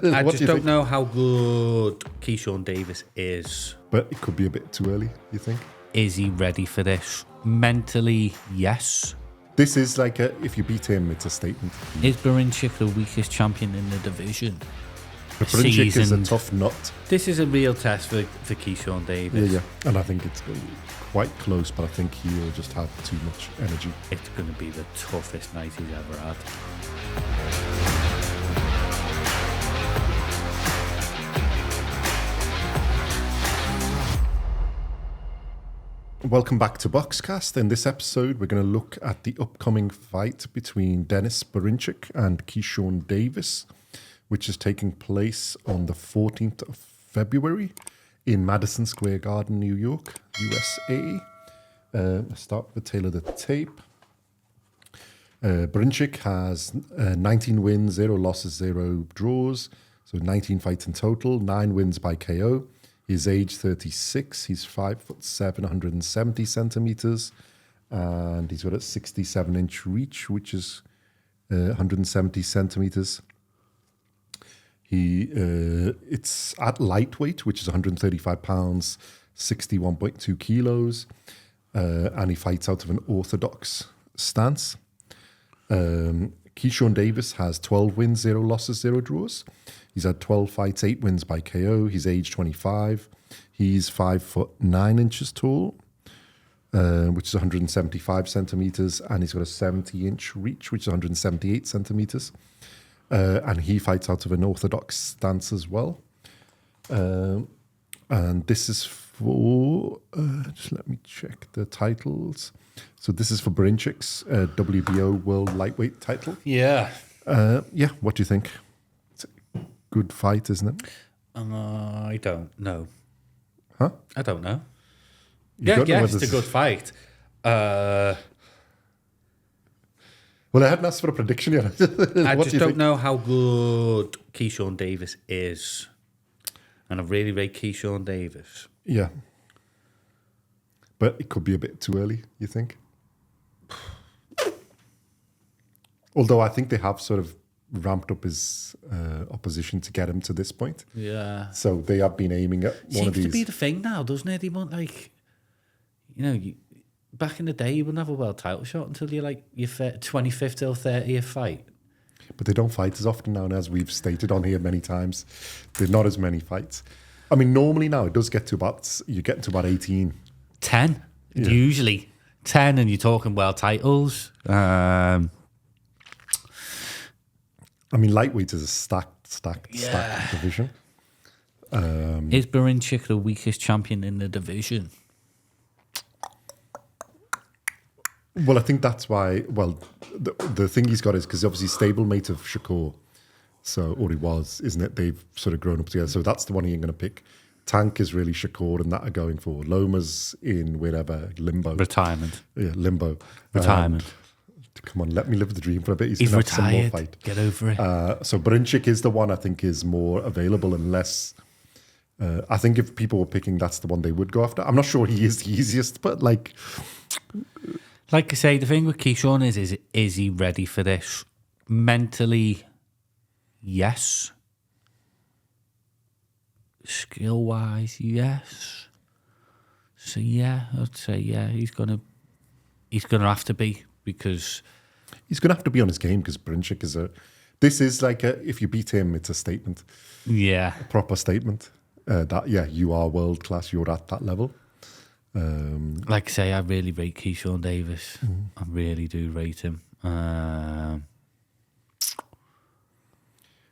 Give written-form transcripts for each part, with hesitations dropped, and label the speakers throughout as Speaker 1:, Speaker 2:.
Speaker 1: I just don't know how good Keyshawn Davis is.
Speaker 2: But it could be a bit too early, you think?
Speaker 1: Is he ready for this? Mentally, yes.
Speaker 2: This is like if you beat him, it's a statement.
Speaker 1: Is Berinchyk the weakest champion in the division?
Speaker 2: But Berinchyk is a tough nut.
Speaker 1: This is a real test for Keyshawn Davis.
Speaker 2: Yeah. And I think it's going to be quite close, but I think he'll just have too much energy.
Speaker 1: It's going to be the toughest night he's ever had.
Speaker 2: Welcome back to Boxcast. In this episode, we're going to look at the upcoming fight between Denis Berinchyk and Keyshawn Davis, which is taking place on the 14th of February in Madison Square Garden, New York, USA. Let's start with the tail of the tape. Berinchyk has 19 wins, 0 losses, 0 draws. So 19 fights in total, 9 wins by KO. He's age 36. He's 5'7", 170 centimeters, and he's got a 67-inch reach, which is 170 centimeters. It's at lightweight, which is 135 pounds, 61.2 kilos, and he fights out of an orthodox stance. Keyshawn Davis has 12 wins, 0 losses, 0 draws. He's had 12 fights, 8 wins by KO. He's age 25. He's 5'9" tall, which is 175 centimeters, and he's got a 70-inch reach, which is 178 centimeters. And he fights out of an orthodox stance as well. And this is for, just let me check the titles. So this is for Berinchyks WBO World Lightweight title.
Speaker 1: Yeah.
Speaker 2: What do you think? It's a good fight, isn't it?
Speaker 1: I don't know.
Speaker 2: Huh?
Speaker 1: I don't know.
Speaker 2: You
Speaker 1: It's a good fight.
Speaker 2: Well, I hadn't asked for a prediction yet.
Speaker 1: I just don't know how good Keyshawn Davis is. And I really rate Keyshawn Davis.
Speaker 2: Yeah. But it could be a bit too early, you think? Although I think they have sort of ramped up his opposition to get him to this point.
Speaker 1: Yeah.
Speaker 2: So they have been aiming at one of these.
Speaker 1: Seems to be the thing now, doesn't it? They want, like, back in the day, you wouldn't have a world title shot until you're like your 25th or 30th fight.
Speaker 2: But they don't fight as often now, and as we've stated on here many times, there's not as many fights. I mean, normally now it does get to about 18.
Speaker 1: 10, usually 10, and you're talking world titles.
Speaker 2: I mean, lightweight is a stacked division.
Speaker 1: Is Berinchyk the weakest champion in the division?
Speaker 2: Well, I think that's why. Well, the thing he's got is because obviously stablemate of Shakur, or he was, isn't it? They've sort of grown up together, so that's the one he ain't going to pick. Tank is really Shakur, and that are going for. Loma's in wherever, limbo.
Speaker 1: Retirement.
Speaker 2: Yeah, limbo.
Speaker 1: Retirement.
Speaker 2: Come on, let me live the dream for a bit.
Speaker 1: He's
Speaker 2: gonna
Speaker 1: retired.
Speaker 2: have some more fight.
Speaker 1: Get over it.
Speaker 2: So Berinchyk is the one I think is more available and less. I think if people were picking, that's the one they would go after. I'm not sure he is the easiest, but like
Speaker 1: I say, the thing with Keyshawn is he ready for this? Mentally, yes. Skill-wise, yes. So yeah, I'd say he's gonna have to be, because
Speaker 2: he's gonna have to be on his game, because Berinchyk is this is like if you beat him, it's a statement.
Speaker 1: Yeah.
Speaker 2: A proper statement. That you are world class, you're at that level.
Speaker 1: Like I say, I really rate Keyshawn Davis. I really do rate him.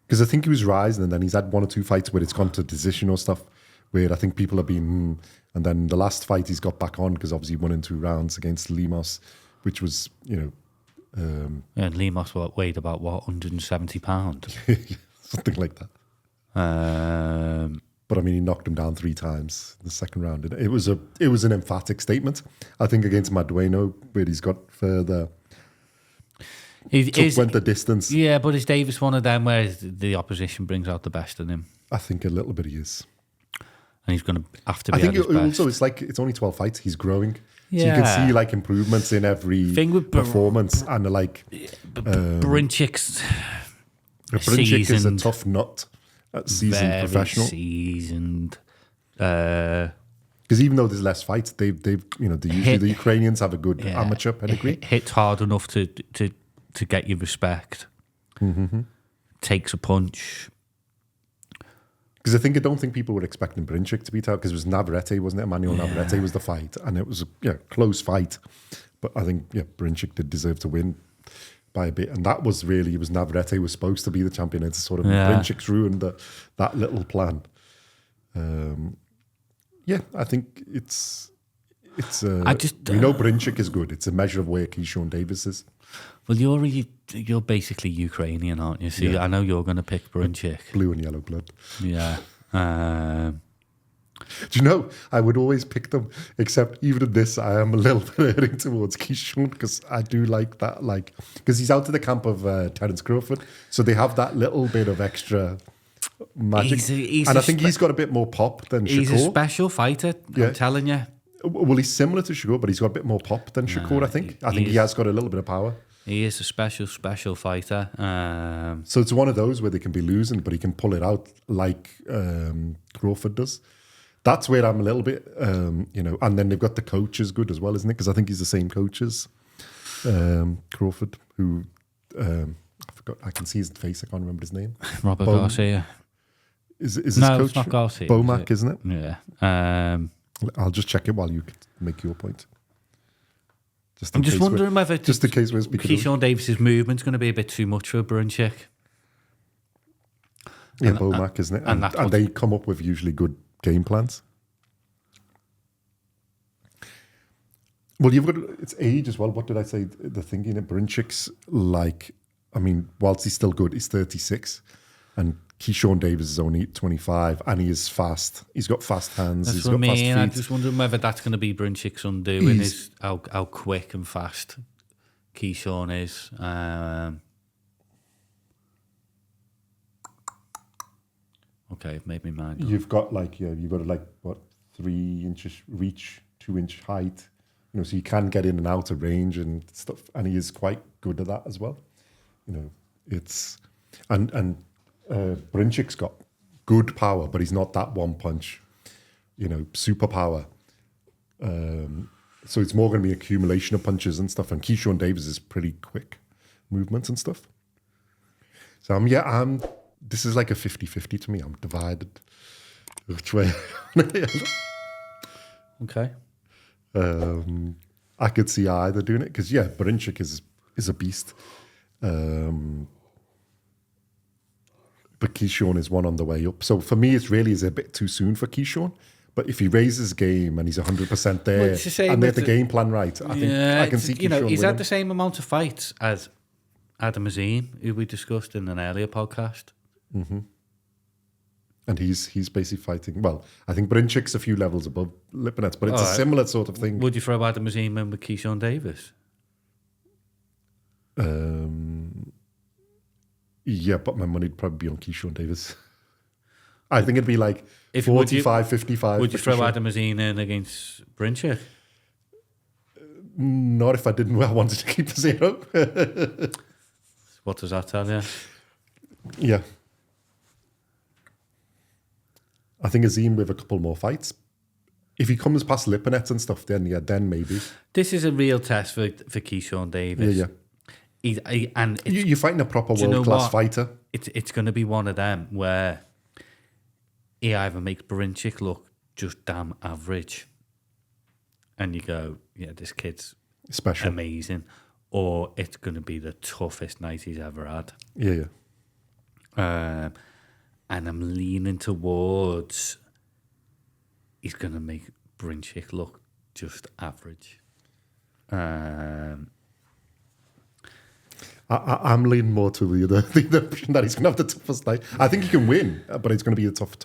Speaker 2: Because I think he was rising, and then he's had 1 or 2 fights where it's gone to decision or stuff, where I think people have been... And then the last fight he's got back on, because obviously he won in 2 rounds against Lemos, which was,
Speaker 1: and Lemos weighed about, 170 pounds?
Speaker 2: Something like that. But I mean, he knocked him down 3 times in the second round. It was an emphatic statement. I think against Madueno, where he's got further... went the distance.
Speaker 1: Yeah, but is Davis one of them where the opposition brings out the best in him?
Speaker 2: I think a little bit he is.
Speaker 1: And he's going to have to be
Speaker 2: I think
Speaker 1: at his best.
Speaker 2: Also, it's only 12 fights. He's growing.
Speaker 1: Yeah.
Speaker 2: So you can see like improvements in every performance. Berinchyk
Speaker 1: Berinchyk
Speaker 2: is a tough nut. seasoned
Speaker 1: very
Speaker 2: professional.
Speaker 1: seasoned.
Speaker 2: Because even though there's less fights, they've usually the Ukrainians have a good amateur pedigree.
Speaker 1: Hits hard enough to get you respect.
Speaker 2: Mm-hmm.
Speaker 1: Takes a punch.
Speaker 2: Because I don't think people were expecting Berinchyk to beat out, because it was Navarrete, wasn't it? Emmanuel Navarrete was the fight, and it was a close fight. But I think Berinchyk did deserve to win by a bit, and that was really, it was Navarrete was supposed to be the champion. It's sort of Berincyk's ruined that little plan. I think it's we know Berinchyk is good. It's a measure of where Keyshawn Davis is.
Speaker 1: Well, you're basically Ukrainian, aren't you? So I know you're going to pick Berinchyk.
Speaker 2: Blue and yellow blood.
Speaker 1: Yeah.
Speaker 2: Do you know, I would always pick them, except even in this, I am a little bit erring towards Keyshawn, because I do like that, because he's out of the camp of Terence Crawford, so they have that little bit of extra magic. And I think he's got a bit more pop than Shakur.
Speaker 1: He's a special fighter, I'm telling you.
Speaker 2: Well, he's similar to Shakur, but he's got a bit more pop than Shakur, I think. I think he has got a little bit of power.
Speaker 1: He is a special fighter.
Speaker 2: So it's one of those where they can be losing, but he can pull it out like Crawford does. That's where I'm a little bit, and then they've got the coach is good as well, isn't it? Because I think he's the same coach as Crawford, who, I forgot, I can see his face, I can't remember his name.
Speaker 1: Robert Garcia.
Speaker 2: Is his
Speaker 1: no,
Speaker 2: coach?
Speaker 1: It's not Garcia.
Speaker 2: Bomac, isn't it?
Speaker 1: Yeah.
Speaker 2: I'll just check it while you make your point.
Speaker 1: I'm just wondering whether
Speaker 2: just in case we're speaking
Speaker 1: Keyshawn Davis's movement's going to be a bit too much for Berinchyk.
Speaker 2: Yeah, Bomac, isn't it? And they come up with usually good game plans. Well, you've got it's age as well. What did I say? The thinking of Berincyk's whilst he's still good, he's 36, and Keyshawn Davis is only 25, and he is fast. He's got fast hands.
Speaker 1: That's
Speaker 2: he's got fast feet.
Speaker 1: I'm just wondering whether that's going to be Berincyk's undoing is how quick and fast Keyshawn is. Okay, I've made me mind.
Speaker 2: You've got 3 inches reach, 2 inch height. So you can get in and out of range and stuff, and he is quite good at that as well. It's and Berincyk's got good power, but he's not that one punch, super power. So it's more going to be accumulation of punches and stuff. And Keyshawn Davis is pretty quick movements and stuff. So this is like a 50-50 to me. I'm divided which way.
Speaker 1: Okay.
Speaker 2: I could see either doing it, because Berinchyk is a beast. But Keyshawn is one on the way up. So for me, it really is a bit too soon for Keyshawn. But if he raises his game and he's 100% there, and they have the game plan right, I think I can see Keyshawn
Speaker 1: he's
Speaker 2: winning.
Speaker 1: had the same amount of fights as Adam Azim, who we discussed in an earlier podcast.
Speaker 2: Mm-hmm. And he's basically fighting. Well, I think Berincyk's a few levels above Lipinets, but it's a similar sort of thing.
Speaker 1: Would you throw Adam Azim in with Keyshawn Davis?
Speaker 2: Yeah, but my money'd probably be on Keyshawn Davis. I think it'd be like 45, 55.
Speaker 1: Would you throw Adam Azim in against Berinchyk?
Speaker 2: Not if I didn't wanted to keep the 0.
Speaker 1: What does that tell you?
Speaker 2: Yeah. I think Azim with a couple more fights. If he comes past Lipinets and stuff, then maybe.
Speaker 1: This is a real test for Keyshawn Davis.
Speaker 2: Yeah. You're fighting a proper world-class fighter.
Speaker 1: It's going to be one of them where he either makes Berinchyk look just damn average, and you go, yeah, this kid's
Speaker 2: special,
Speaker 1: amazing, or it's going to be the toughest night he's ever had.
Speaker 2: Yeah.
Speaker 1: And I'm leaning towards he's going to make Berinchyk look just average.
Speaker 2: I'm leaning more to the option that he's going to have the toughest night. I think he can win, but it's going to be a tough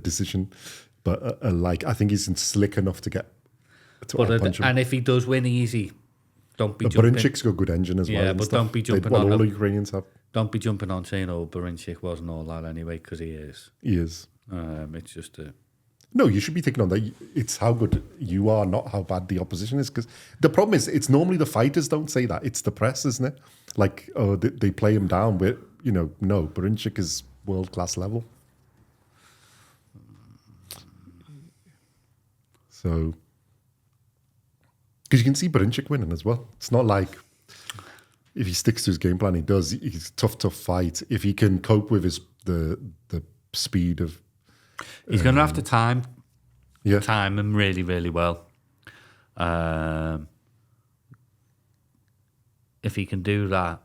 Speaker 2: decision. But I think he's slick enough to get to punch him.
Speaker 1: And if he does win easy, don't be jumping.
Speaker 2: Berincyk's got good engine as well.
Speaker 1: Yeah, but don't be jumping
Speaker 2: on.
Speaker 1: All
Speaker 2: the Ukrainians have.
Speaker 1: Don't be jumping on saying, Berinchyk wasn't all that anyway, because he is.
Speaker 2: He is.
Speaker 1: It's just a...
Speaker 2: No, you should be thinking on that. It's how good you are, not how bad the opposition is. Because the problem is, it's normally the fighters don't say that. It's the press, isn't it? They play him down. Where no, Berinchyk is world-class level. So, because you can see Berinchyk winning as well. It's not like if he sticks to his game plan, he's a tough fight. If he can cope with the speed of...
Speaker 1: He's going to have to time
Speaker 2: Yeah.
Speaker 1: him really, really well. If he can do that,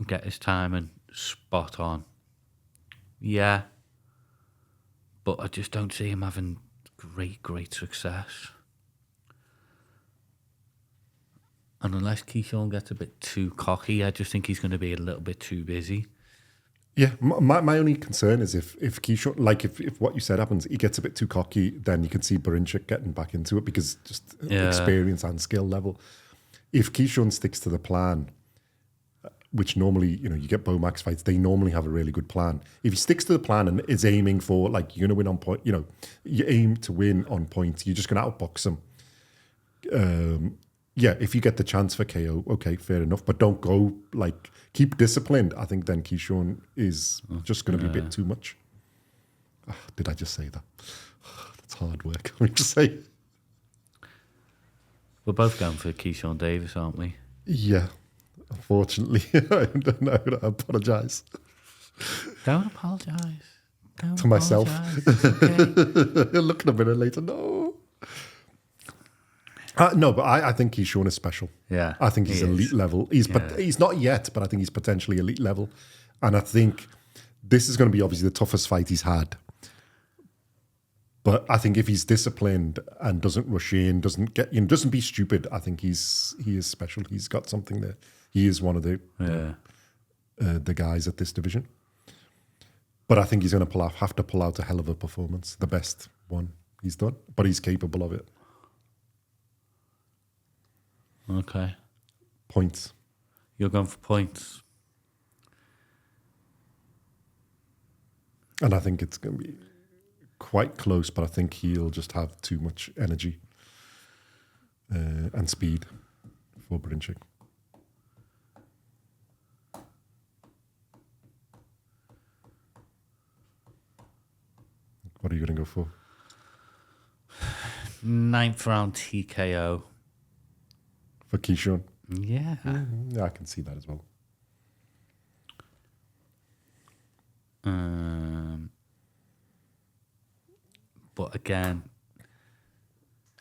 Speaker 1: get his timing spot on, yeah. But I just don't see him having great success. And unless Keyshawn gets a bit too cocky, I just think he's going to be a little bit too busy.
Speaker 2: Yeah, my only concern is if Keyshawn, like if what you said happens, he gets a bit too cocky, then you can see Berinchyk getting back into it because just experience and skill level. If Keyshawn sticks to the plan, which normally, you get Bomax fights, they normally have a really good plan. If he sticks to the plan and is aiming for, like, you're going to win on point, you aim to win on points, you're just going to outbox him. Yeah, if you get the chance for KO, okay, fair enough. But don't go, like, keep disciplined. I think then Keyshawn is just going to be a bit too much. Did I just say that? That's hard work. I mean, to say.
Speaker 1: We're both going for Keyshawn Davis, aren't we?
Speaker 2: Yeah, unfortunately. I don't know. I apologise.
Speaker 1: Don't apologise.
Speaker 2: To myself.
Speaker 1: Okay.
Speaker 2: Looking a minute later, no. No, but I think Keyshawn is special.
Speaker 1: Yeah,
Speaker 2: I think he's elite level. He's not yet, but I think he's potentially elite level. And I think this is going to be obviously the toughest fight he's had. But I think if he's disciplined and doesn't rush in, doesn't be stupid, I think he is special. He's got something there. He is one of the guys at this division. But I think he's going to have to pull out a hell of a performance, the best one he's done. But he's capable of it.
Speaker 1: Okay.
Speaker 2: Points.
Speaker 1: You're going for points.
Speaker 2: And I think it's going to be quite close, but I think he'll just have too much energy and speed for Berinchyk. What are you going to go for?
Speaker 1: 9th round TKO.
Speaker 2: For Keyshawn?
Speaker 1: Yeah.
Speaker 2: Yeah, I can see that as well.
Speaker 1: But again,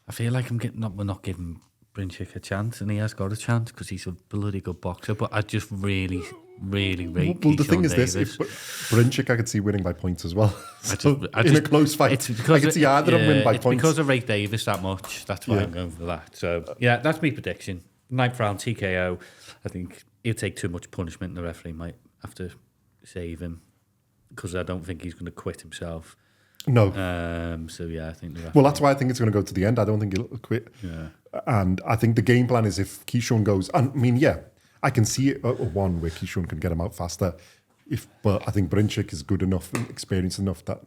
Speaker 1: I feel like we're not giving Berinchyk a chance, and he has got a chance because he's a bloody good boxer. But I just really rate
Speaker 2: Well, the
Speaker 1: Keyshawn
Speaker 2: thing is
Speaker 1: Davis.
Speaker 2: this: Berinchyk, I could see winning by points as well.
Speaker 1: I
Speaker 2: in a close fight, I could see either of them win by
Speaker 1: it's
Speaker 2: points.
Speaker 1: because I rate Davis that much. That's why I'm going for that. So yeah, that's my prediction. 9th round TKO. I think he'll take too much punishment, and the referee might have to save him because I don't think he's going to quit himself.
Speaker 2: No.
Speaker 1: So yeah, I think the referee.
Speaker 2: Well, that's why I think it's going to go to the end. I don't think he'll quit.
Speaker 1: Yeah.
Speaker 2: And I think the game plan is if Keyshawn goes, I mean, yeah, I can see it at one where Keyshawn can get him out faster. But I think Berinchyk is good enough and experienced enough that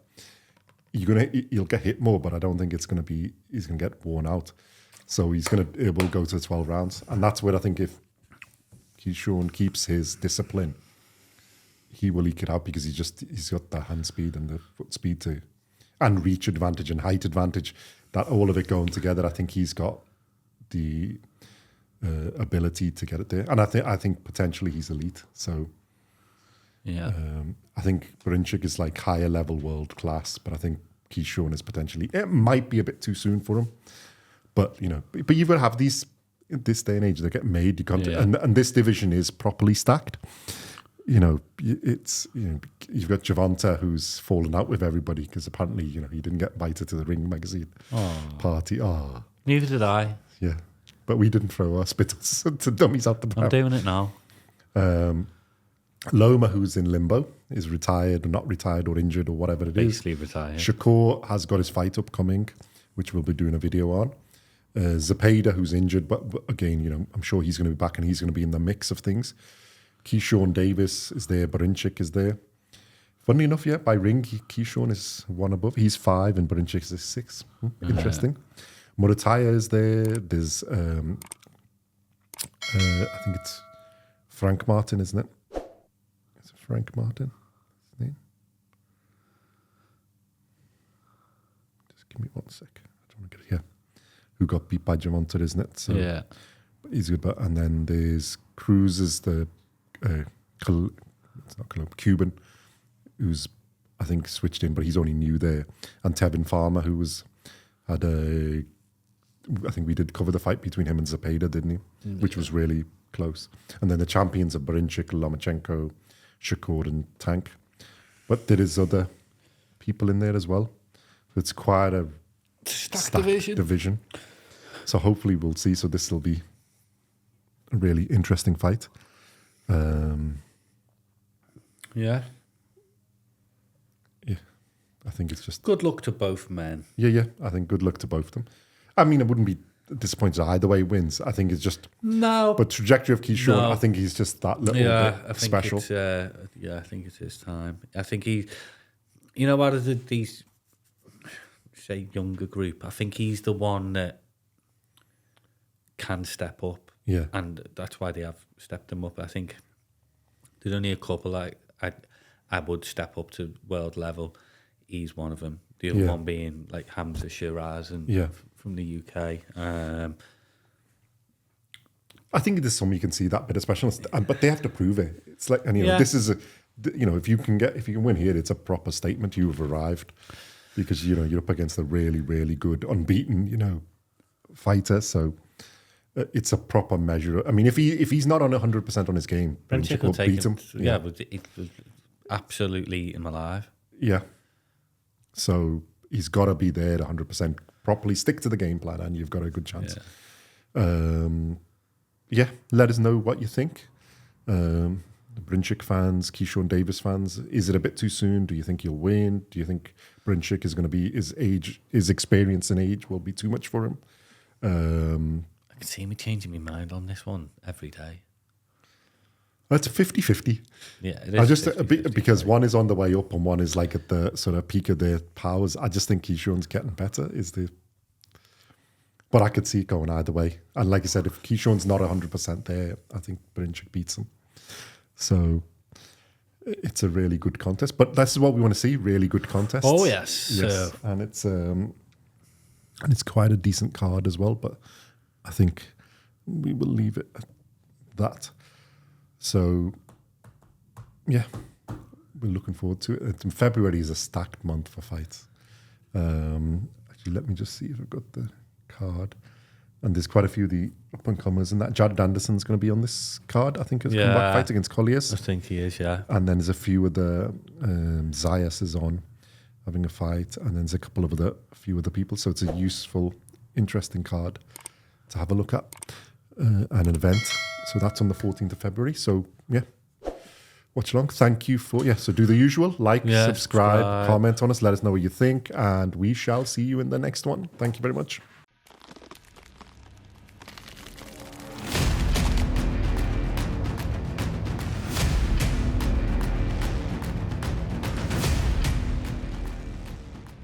Speaker 2: he'll get hit more, but I don't think he's going to get worn out. So it will go to 12 rounds. And that's where I think if Keyshawn keeps his discipline, he will eke it out because he's got the hand speed and the foot speed and reach advantage and height advantage, that all of it going together. I think he's got the ability to get it there. And I think potentially he's elite. So
Speaker 1: yeah,
Speaker 2: I think Berinchyk is like higher level world class, but I think Keyshawn is potentially, it might be a bit too soon for him. But but you've got to have these in this day and age. They get made. You can't, and this division is properly stacked. It's you've got Javonta who's fallen out with everybody because apparently he didn't get invited to the Ring magazine party. Oh,
Speaker 1: neither did I.
Speaker 2: Yeah, but we didn't throw our spitters to dummies out the back.
Speaker 1: I'm doing it now.
Speaker 2: Loma, who's in limbo, is retired or not retired or injured or whatever it is.
Speaker 1: Basically retired.
Speaker 2: Shakur has got his fight upcoming, which we'll be doing a video on. Zepeda, who's injured, but again, I'm sure he's going to be back and he's going to be in the mix of things. Keyshawn Davis is there. Berinchyk is there. Funnily enough, yeah, by ring, Keyshawn is one above. He's 5 and Berinchyk is 6. Interesting. Murataya is there. There's, I think it's Frank Martin, isn't it? Is it Frank Martin. His name. Just give me 1 sec. I don't want to get it here. Who got beat by Gervonta, isn't it? So
Speaker 1: Yeah.
Speaker 2: he's good. And then there's Cruz is the Cuban, who's I think switched in, but he's only new there. And Tevin Farmer, who had a, I think we did cover the fight between him and Zepeda, didn't he? Which was really close. And then the champions are Berinchyk, Lomachenko, Shakur, and Tank. But there is other people in there as well. It's quite a stacked division. So hopefully we'll see. So this will be a really interesting fight.
Speaker 1: Yeah.
Speaker 2: I think it's just...
Speaker 1: Good luck to both men.
Speaker 2: Yeah. I think good luck to both of them. I mean, I wouldn't be disappointed either way wins. I think it's just...
Speaker 1: No.
Speaker 2: But trajectory of Keyshawn, no. I think he's just that little bit special.
Speaker 1: I think it's his time. I think he... You know, out of these, say, younger group, I think he's the one that can step up.
Speaker 2: Yeah.
Speaker 1: And that's why they have stepped him up. I think there's only a couple like I would step up to world level. He's one of them. The other one being like Hamza Shiraz and from the UK.
Speaker 2: I think there's some you can see that bit of specialness, but they have to prove it. It's like, and this is if you can win here, it's a proper statement. You have arrived because you're up against a really, really good unbeaten fighter. So it's a proper measure. I mean, if he's not on 100% on his game, Berinchyk will beat him.
Speaker 1: But it was absolutely eat him alive.
Speaker 2: Yeah. So he's got to be there 100%, properly stick to the game plan, and you've got a good chance. Let us know what you think. Berinchyk fans, Keyshawn Davis fans, is it a bit too soon? Do you think he'll win? Do you think Berinchyk is going to be, his experience and age will be too much for him?
Speaker 1: I can see me changing my mind on this one every day.
Speaker 2: It's a 50-50.
Speaker 1: Yeah, it is.
Speaker 2: Because one is on the way up and one is like at the sort of peak of their powers. I just think Keyshawn's getting better. But I could see it going either way. And like I said, if Keyshawn's not 100% there, I think Berinchyk beats him. So it's a really good contest. But that's what we want to see, really good contests.
Speaker 1: Oh, yes.
Speaker 2: And it's quite a decent card as well. But I think we will leave it at that. So, yeah, we're looking forward to it. February is a stacked month for fights. Actually, let me just see if I've got the card. And there's quite a few of the up-and-comers and that. Jared Anderson's going to be on this card, I think, as a comeback fight against Colliers.
Speaker 1: I think he is, yeah.
Speaker 2: And then there's a few of the... Zayas is on, having a fight. And then there's a few other people. So it's a useful, interesting card to have a look at. And an event. So that's on the 14th of February. So, yeah, watch along. Thank you for, so do the usual. Like, subscribe, comment on us. Let us know what you think. And we shall see you in the next one. Thank you very much.